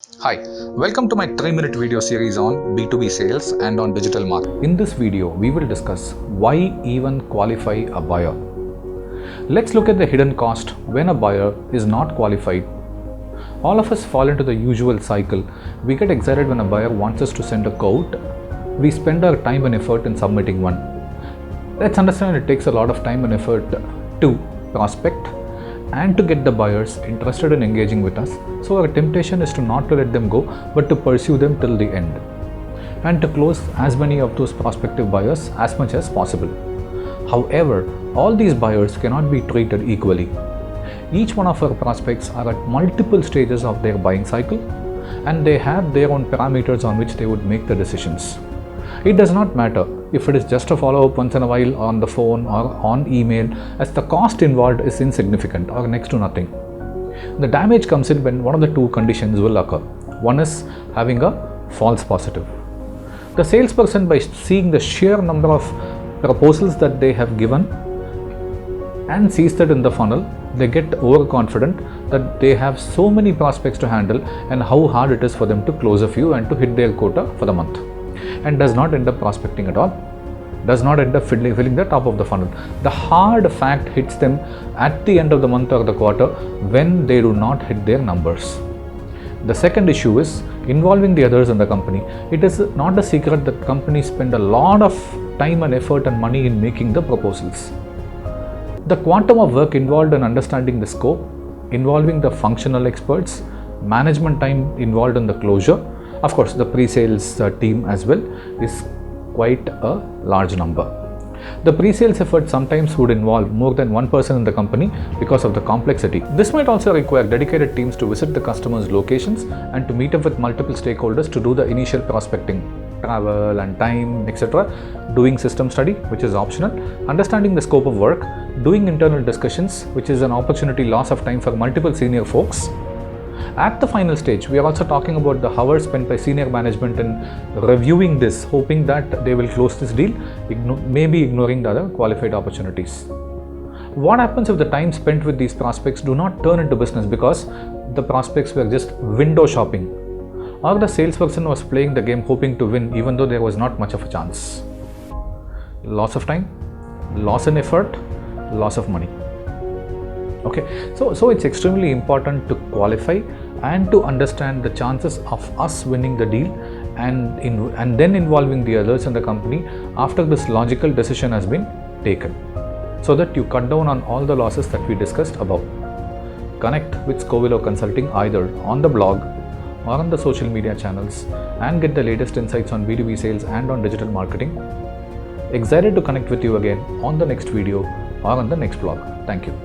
Hi, welcome to my 3-minute video series on B2B sales and on digital marketing. In this video, we will discuss why even qualify a buyer. Let's look at the hidden cost when a buyer is not qualified. All of us fall into the usual cycle. We get excited when a buyer wants us to send a quote. We spend our time and effort in submitting one. Let's understand it takes a lot of time and effort to prospect and to get the buyers interested in engaging with us. So our temptation is to not to let them go, but to pursue them till the end and to close as many of those prospective buyers as much as possible. However, all these buyers cannot be treated equally. Each one of our prospects are at multiple stages of their buying cycle and they have their own parameters on which they would make the decisions. It does not matter if it is just a follow-up once in a while on the phone or on email, as the cost involved is insignificant or next to nothing. The damage comes in when one of the two conditions will occur. One is having a false positive. The salesperson, by seeing the sheer number of proposals that they have given and sees that in the funnel, they get overconfident that they have so many prospects to handle and how hard it is for them to close a few and to hit their quota for the month, and does not end up prospecting at all, does not end up filling the top of the funnel. The hard fact hits them at the end of the month or the quarter when they do not hit their numbers. The second issue is involving the others in the company. It is not a secret that companies spend a lot of time and effort and money in making the proposals. The quantum of work involved in understanding the scope, involving the functional experts, management time involved in the closure, of course the pre-sales team as well, is quite a large number. The pre-sales effort sometimes would involve more than one person in the company because of the complexity. This might also require dedicated teams to visit the customer's locations and to meet up with multiple stakeholders to do the initial prospecting, travel and time, etc. Doing system study, which is optional, understanding the scope of work, doing internal discussions, which is an opportunity loss of time for multiple senior folks. At the final stage, we are also talking about the hours spent by senior management in reviewing this, hoping that they will close this deal, maybe ignoring the other qualified opportunities. What happens if the time spent with these prospects do not turn into business because the prospects were just window shopping, or the salesperson was playing the game hoping to win even though there was not much of a chance? Loss of time, loss in effort, loss of money. Okay, so it's extremely important to qualify and to understand the chances of us winning the deal and then involving the others in the company after this logical decision has been taken, so that you cut down on all the losses that we discussed above. Connect with ScoVelo Consulting either on the blog or on the social media channels and get the latest insights on B2B sales and on digital marketing. Excited to connect with you again on the next video or on the next blog. Thank you.